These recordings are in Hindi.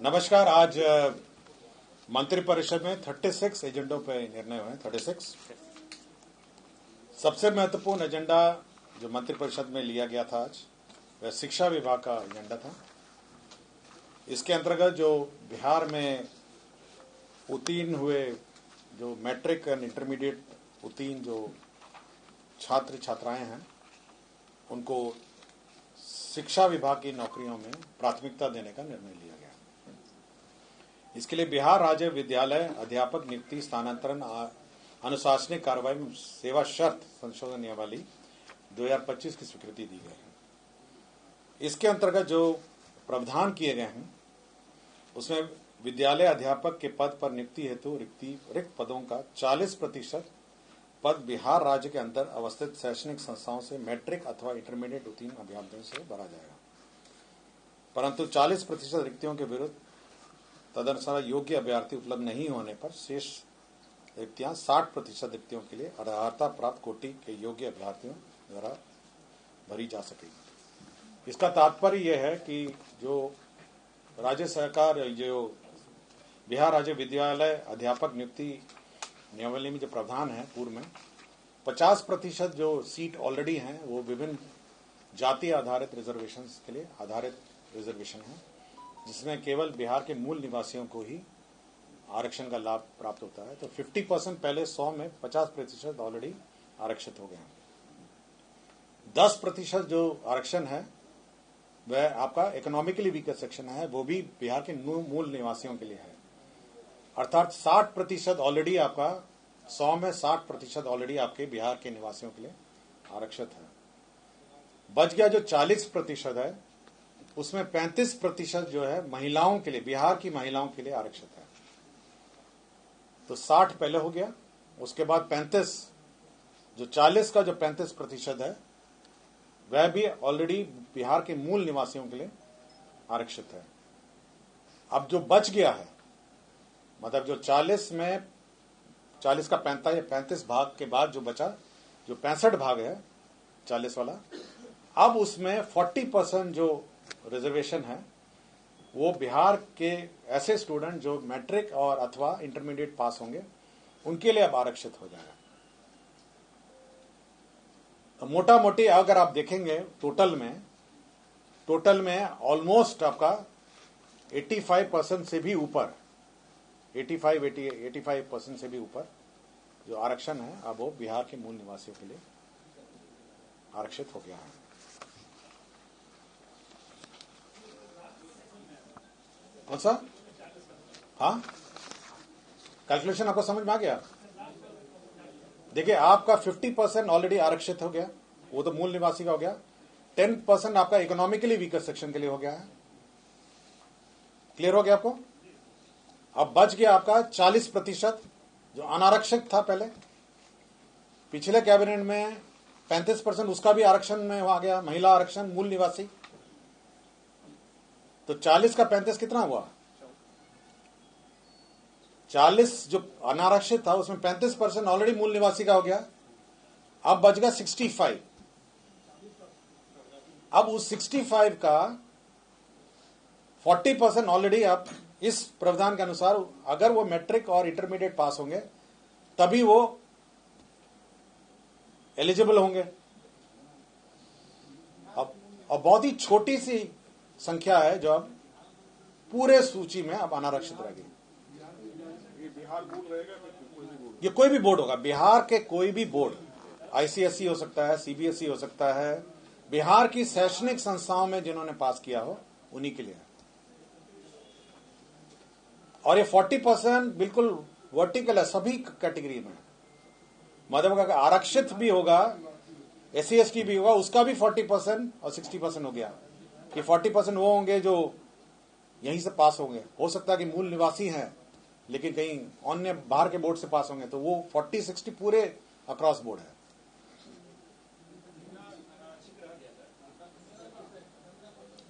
नमस्कार। आज मंत्रिपरिषद में 36 एजेंडों पर निर्णय हुए। 36 सबसे महत्वपूर्ण एजेंडा जो मंत्रिपरिषद में लिया गया था आज वह शिक्षा विभाग का एजेंडा था। इसके अंतर्गत जो बिहार में उत्तीर्ण हुए जो मैट्रिक एंड इंटरमीडिएट उत्तीर्ण जो छात्र छात्राएं हैं उनको शिक्षा विभाग की नौकरियों में प्राथमिकता देने का निर्णय लिया गया। इसके लिए बिहार राज्य विद्यालय अध्यापक नियुक्ति स्थानांतरण अनुशासनिक कार्रवाई में सेवा शर्त संशोधन नियमावली 2025 की स्वीकृति दी गई है। इसके अंतर्गत जो प्रावधान किए गए हैं उसमें विद्यालय अध्यापक के पद पर नियुक्ति हेतु रिक्त पदों का 40% पद बिहार राज्य के अंदर अवस्थित शैक्षणिक संस्थाओं से मैट्रिक अथवा इंटरमीडिएट उत्तीर्ण अभ्यर्थियों से भरा जाएगा, परंतु 40% रिक्तियों के विरुद्ध तदनुसार योग्य अभ्यर्थी उपलब्ध नहीं होने पर शेष रिक्तियां 60% रिक्तियों के लिए अर्हता प्राप्त कोटि के योग्य अभ्यर्थियों द्वारा भरी जा सकेगी। इसका तात्पर्य यह है कि जो राज्य सरकार जो बिहार राज्य विद्यालय अध्यापक नियुक्ति नियमावली में जो प्रावधान है पूर्व में 50% जो सीट ऑलरेडी हैं वो विभिन्न जाति आधारित रिजर्वेशन के लिए आधारित रिजर्वेशन है, जिसमें केवल बिहार के मूल निवासियों को ही आरक्षण का लाभ प्राप्त होता है। तो 50% पहले 100 में 50% ऑलरेडी आरक्षित हो गए हैं। 10% जो आरक्षण है वह आपका इकोनॉमिकली वीकर सेक्शन है, वो भी बिहार के मूल निवासियों के लिए है। अर्थात 60% ऑलरेडी आपका 100 में 60% ऑलरेडी आपके बिहार के निवासियों के लिए आरक्षित है। बच गया जो 40% है उसमें 35% जो है महिलाओं के लिए, बिहार की महिलाओं के लिए आरक्षित है। तो 60 पहले हो गया, उसके बाद 35 जो 40 का जो 35% है वह भी ऑलरेडी बिहार के मूल निवासियों के लिए आरक्षित है। अब जो बच गया है मतलब जो 40 में 40 का 35 भाग के बाद जो बचा जो 65 भाग है 40 वाला, अब उसमें 40% जो रिजर्वेशन है वो बिहार के ऐसे स्टूडेंट जो मैट्रिक और अथवा इंटरमीडिएट पास होंगे उनके लिए अब आरक्षित हो जाएगा। तो मोटा मोटी अगर आप देखेंगे टोटल में ऑलमोस्ट आपका 85% से भी ऊपर 85% से भी ऊपर जो आरक्षण है अब वो बिहार के मूल निवासियों के लिए आरक्षित हो गया है। कौन सा? हाँ, कैलकुलेशन आपको समझ में आ गया? देखिए आपका 50% ऑलरेडी आरक्षित हो गया, वो तो मूल निवासी का हो गया। 10% आपका इकोनॉमिकली वीकर सेक्शन के लिए हो गया है। क्लियर हो गया आपको? अब बच गया आपका 40% जो अनारक्षित था पहले। पिछले कैबिनेट में 35% उसका भी आरक्षण में आ गया, महिला आरक्षण मूल निवासी। तो 40 का 35 कितना हुआ? 40 जो अनारक्षित था उसमें 35% ऑलरेडी मूल निवासी का हो गया। अब बच गया 65। अब उस 65 का 40% ऑलरेडी आप इस प्रावधान के अनुसार अगर वो मैट्रिक और इंटरमीडिएट पास होंगे तभी वो एलिजिबल होंगे। अब बहुत ही छोटी सी संख्या है जो अब पूरे सूची में अब अनारक्षित रहेगी। ये कोई भी बोर्ड होगा, बिहार के कोई भी बोर्ड, आईसीएसई हो सकता है, सीबीएसई हो सकता है, बिहार की शैक्षणिक संस्थाओं में जिन्होंने पास किया हो उन्हीं के लिए है। और ये 40% बिल्कुल वर्टिकल है सभी कैटेगरी में। मतलब अगर आरक्षित भी होगा, एससी एसटी भी होगा, उसका भी 40% और 60% हो गया कि 40% वो होंगे जो यहीं से पास होंगे। हो सकता है कि मूल निवासी हैं लेकिन कहीं अन्य बाहर के बोर्ड से पास होंगे, तो वो 40-60 पूरे अक्रॉस बोर्ड है।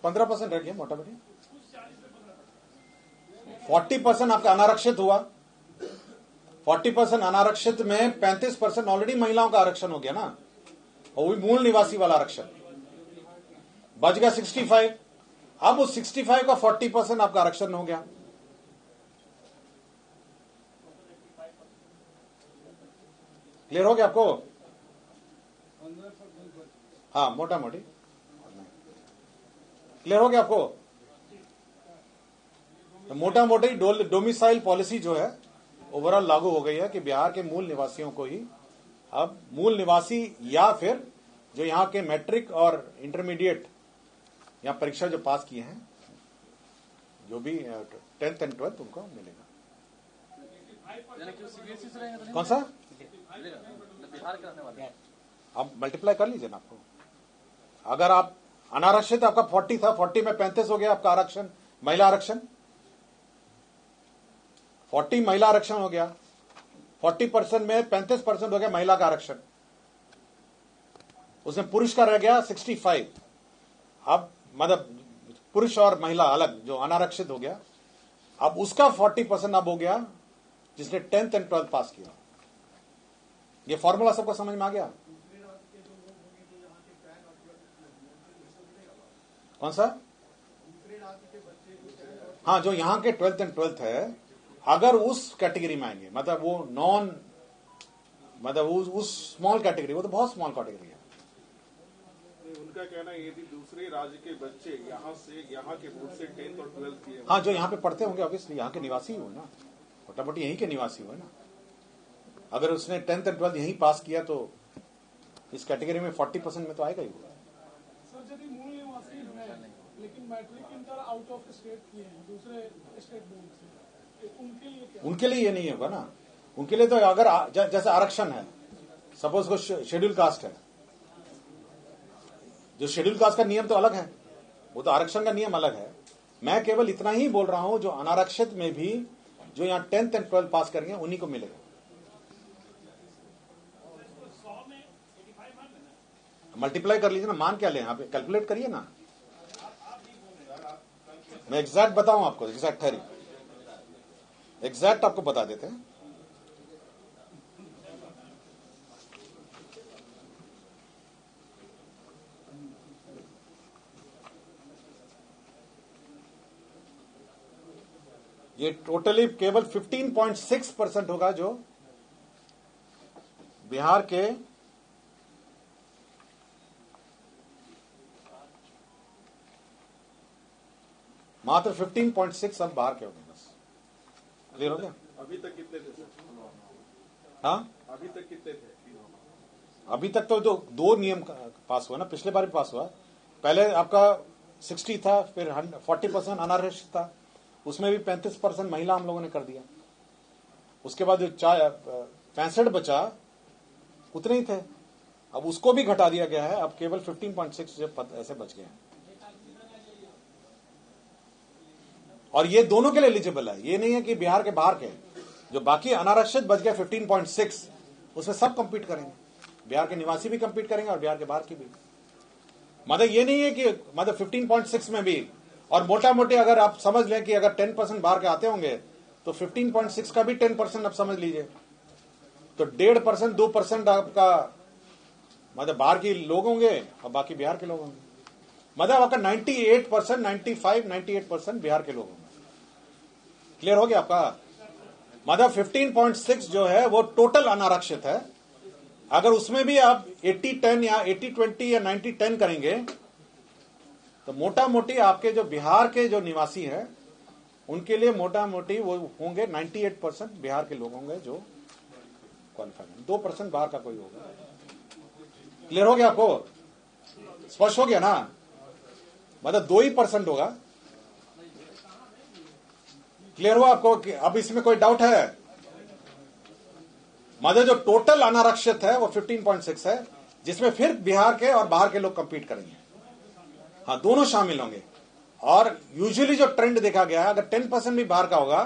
15% रह गया मोटा मोटी। 40% आपका अनारक्षित हुआ। 40% अनारक्षित में 35% ऑलरेडी महिलाओं का आरक्षण हो गया ना, और वो भी मूल निवासी वाला आरक्षण। बच गया 65। अब उस 65 का 40% आपका आरक्षण हो गया। क्लियर हो गया आपको? हाँ, मोटा मोटी क्लियर हो गया आपको? तो मोटा मोटी डोमिसाइल पॉलिसी जो है ओवरऑल लागू हो गई है कि बिहार के मूल निवासियों को ही अब मूल निवासी या फिर जो यहाँ के मैट्रिक और इंटरमीडिएट यहाँ परीक्षा जो पास किए हैं, जो भी 10th एंड 12th उनको मिलेगा। कौन सा? बिहार के रहने वाले आप मल्टीप्लाई कर लीजिए ना। आपको अगर आप अनारक्षित आपका 40 था, 40 में 35 हो गया आपका आरक्षण, महिला आरक्षण 40 महिला आरक्षण हो गया, 40% में 35% हो गया महिला का आरक्षण, उसमें पुरुष का रह गया 65। अब मतलब पुरुष और महिला अलग जो अनारक्षित हो गया, अब उसका 40% अब हो गया जिसने 10th एंड 12th पास किया। ये फॉर्मूला सबको समझ में आ गया? कौन सा? हाँ, जो यहां के 12th एंड 12th है, अगर उस कैटेगरी में आएंगे, मतलब वो नॉन, मतलब उस स्मॉल कैटेगरी, वो तो बहुत स्मॉल कैटेगरी है। उनका कहना है यदि दूसरे राज्य के बच्चे यहाँ के बोर्ड से 10th और 12th किए, हाँ, जो यहाँ पे पढ़ते होंगे ऑब्वियसली यहाँ के निवासी हुए ना, मोटा मोटी यहीं के निवासी हुए ना। अगर उसने 10th एंड 12th यहीं पास किया तो इस कैटेगरी में 40% में तो आएगा ही वो। सर, यदि मूल निवासी हैं लेकिन matric inter out of state किए हैं दूसरे स्टेट बोर्ड से, उनके लिए क्या? उनके लिए ये नहीं होगा ना। उनके लिए तो अगर जैसे आरक्षण है, सपोज को शेड्यूल कास्ट है, जो शेड्यूल कास्ट का नियम तो अलग है, वो तो आरक्षण का नियम अलग है। मैं केवल इतना ही बोल रहा हूं, जो अनारक्षित में भी जो यहाँ 10th एंड 12th पास करेंगे उन्हीं को मिलेगा। मल्टीप्लाई कर लीजिए ना, मान क्या लें, आप कैलकुलेट करिए ना। मैं एग्जैक्ट बताऊं आपको, एग्जैक्ट थ्योरी एग्जैक्ट आपको बता देते हैं। ये टोटली केवल 15.6% होगा जो बिहार के मात्र 15.6 अब बाहर के हो गए। बस क्लियर हो गया? अभी तक कितने थे सर? हाँ, अभी तक कितने थे? अभी तक तो जो दो नियम पास हुआ ना, पिछले बार भी पास हुआ। पहले आपका 60 था, फिर 40% अनारक्षित था, उसमें भी 35% महिला हम लोगों ने कर दिया। उसके बाद जो 65 बचा उतने ही थे, अब उसको भी घटा दिया गया है। अब केवल 15.6 ऐसे बच गए हैं। और ये दोनों के लिए एलिजिबल है, ये नहीं है कि बिहार के बाहर के। जो बाकी अनारक्षित बच गए 15.6, उसमें सब कंपीट करेंगे, बिहार के निवासी भी कंपीट करेंगे और बिहार के बाहर की भी। मतलब ये नहीं है कि मतलब 15.6 में भी, और मोटा मोटी अगर आप समझ लें कि अगर 10% बाहर के आते होंगे तो 15.6 का भी 10% आप समझ लीजिए, तो 1.5% 2% आपका मतलब बाहर के लोग होंगे और बाकी बिहार के लोग होंगे। मतलब आपका 98%, 95, 98% बिहार के लोग होंगे। क्लियर हो गया आपका? मतलब 15.6 जो है वो टोटल अनारक्षित है। अगर उसमें भी आप 80-10 या 80-20 या 90-10 करेंगे तो मोटा मोटी आपके जो बिहार के जो निवासी हैं उनके लिए मोटा मोटी वो होंगे 98% बिहार के लोग होंगे जो क्वालिफाइड हैं। 2% बाहर का कोई होगा। क्लियर हो गया आपको? स्पष्ट हो गया ना? मतलब 2% होगा। क्लियर हुआ आपको? अब इसमें कोई डाउट है? मतलब जो टोटल अनारक्षित है वो 15.6 है, जिसमें फिर बिहार के और बाहर के लोग कंपीट करेंगे। हाँ, दोनों शामिल होंगे। और यूजुअली जो ट्रेंड देखा गया है, अगर 10% भी बाहर का होगा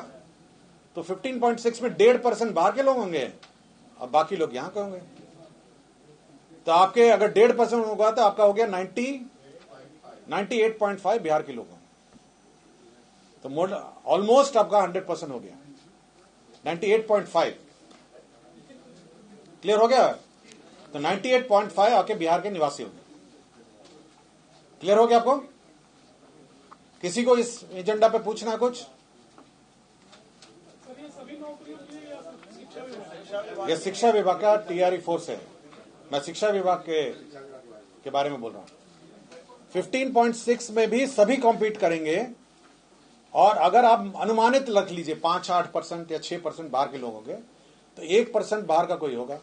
तो 15.6 में 1.5% बाहर के लोग होंगे और बाकी लोग यहां के होंगे। तो आपके अगर 1.5% होगा तो आपका हो गया 98.5 बिहार के लोग होंगे। तो ऑलमोस्ट आपका 100% हो गया, 98.5। क्लियर हो गया? तो 98.5 आपके बिहार के निवासी होंगे। क्लियर हो गया आपको? किसी को इस एजेंडा पे पूछना है कुछ? सर ये सभी नौकरियों के लिए या सिर्फ शिक्षा विभाग? ये शिक्षा विभाग का टीआरई फोर्स है। मैं शिक्षा विभाग के बारे में बोल रहा हूं। 15.6 में भी सभी कॉम्पीट करेंगे, और अगर आप अनुमानित रख लीजिए 5-8% या 6% बाहर के लोग होंगे, तो 1% बाहर का कोई होगा,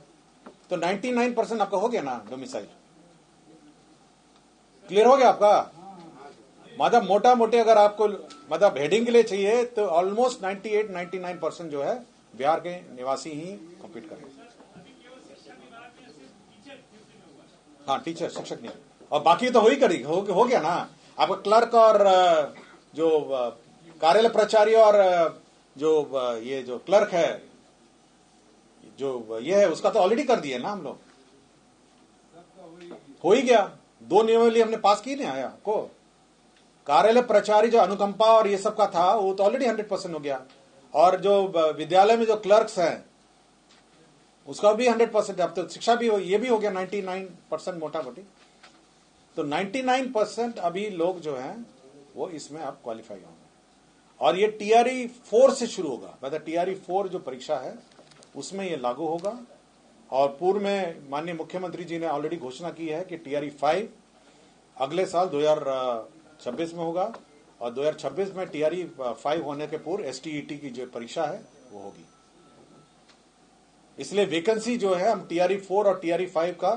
तो 99% आपका हो गया ना डोमिसाइल। क्लियर हो गया आपका? मतलब मोटा मोटे अगर आपको मतलब हेडिंग के लिए चाहिए तो ऑलमोस्ट 98-99% जो है बिहार के निवासी ही कॉम्पीट करेंगे। हाँ, टीचर, शिक्षक नहीं, और बाकी तो हो ही करेगी, हो गया ना। आपका क्लर्क और जो कार्यालय प्राचार्य और जो ये जो क्लर्क है, जो ये है, उसका तो ऑलरेडी कर दिए ना हम लोग, हो ही गया। 2 नियमावली हमने पास की नहीं आया को। कार्यालय प्राचार्य जो अनुकंपा और ये सब का था वो तो ऑलरेडी 100% हो गया, और जो विद्यालय में जो क्लर्क्स हैं उसका भी 100%। अब तो शिक्षा भी ये भी हो गया 99% मोटा मोटी। तो 99% अभी लोग जो हैं वो इसमें अब क्वालिफाई होंगे, और ये टीआरई 4 से शुरू होगा। मतलब टीआरई 4 जो परीक्षा है उसमें ये लागू होगा। और पूर्व में माननीय मुख्यमंत्री जी ने ऑलरेडी घोषणा की है कि टीआरई 5 अगले साल 2026 में होगा, और 2026 में टीआरई 5 होने के पूर्व एसटीईटी की जो परीक्षा है वो होगी। इसलिए वैकेंसी जो है हम टीआरई 4 और टीआरई 5 का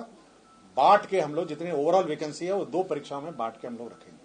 बांट के हम लोग, जितनी ओवरऑल वैकेंसी है वो 2 परीक्षाओं में बांट के हम लोग रखेंगे।